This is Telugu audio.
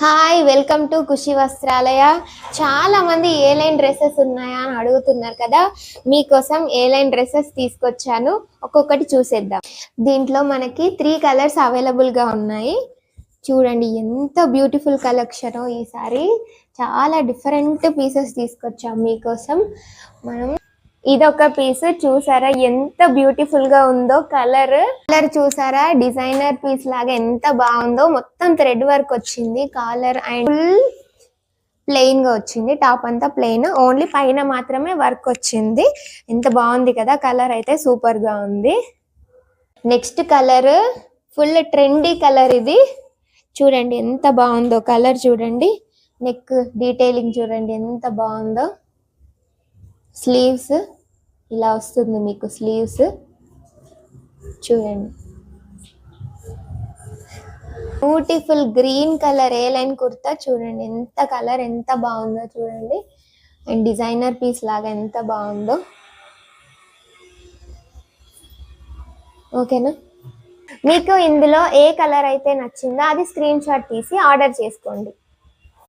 హాయ్ వెల్కమ్ టు ఖుషి వస్త్రాలయ. చాలా మంది ఏ లైన్ డ్రెస్సెస్ ఉన్నాయా అని అడుగుతున్నారు కదా. మీకోసం ఏ లైన్ డ్రెస్సెస్ తీసుకొచ్చాను, ఒక్కొక్కటి చూసేద్దాం. దీంట్లో మనకి 3 కలర్స్ అవైలబుల్గా ఉన్నాయి. చూడండి ఎంత బ్యూటిఫుల్ కలెక్షన్. ఈసారి చాలా డిఫరెంట్ పీసెస్ తీసుకొచ్చాం మీకోసం. మనం ఇదొక పీస్ చూసారా ఎంత బ్యూటిఫుల్ గా ఉందో. కలర్ చూసారా, డిజైనర్ పీస్ లాగా ఎంత బాగుందో. మొత్తం థ్రెడ్ వర్క్ వచ్చింది. కాలర్ అండ్ ఫుల్ ప్లెయిన్ గా వచ్చింది. టాప్ అంతా ప్లెయిన్, ఓన్లీ పైన మాత్రమే వర్క్ వచ్చింది. ఎంత బాగుంది కదా. కలర్ అయితే సూపర్ గా ఉంది. Next colour full trendy colour. ఇది చూడండి ఎంత బాగుందో. కలర్ చూడండి, నెక్ డీటెయిలింగ్ చూడండి ఎంత బాగుందో. స్లీవ్స్ ఇలా వస్తుంది మీకు. స్లీవ్స్ చూడండి, బ్యూటిఫుల్ గ్రీన్ కలర్ ఏ లైన్ కుర్తా. చూడండి ఎంత కలర్ ఎంత బాగుందో చూడండి. అండ్ డిజైనర్ పీస్ లాగా ఎంత బాగుందో. ఓకేనా, మీకు ఇందులో ఏ కలర్ అయితే నచ్చిందో అది స్క్రీన్ షాట్ తీసి ఆర్డర్ చేసుకోండి.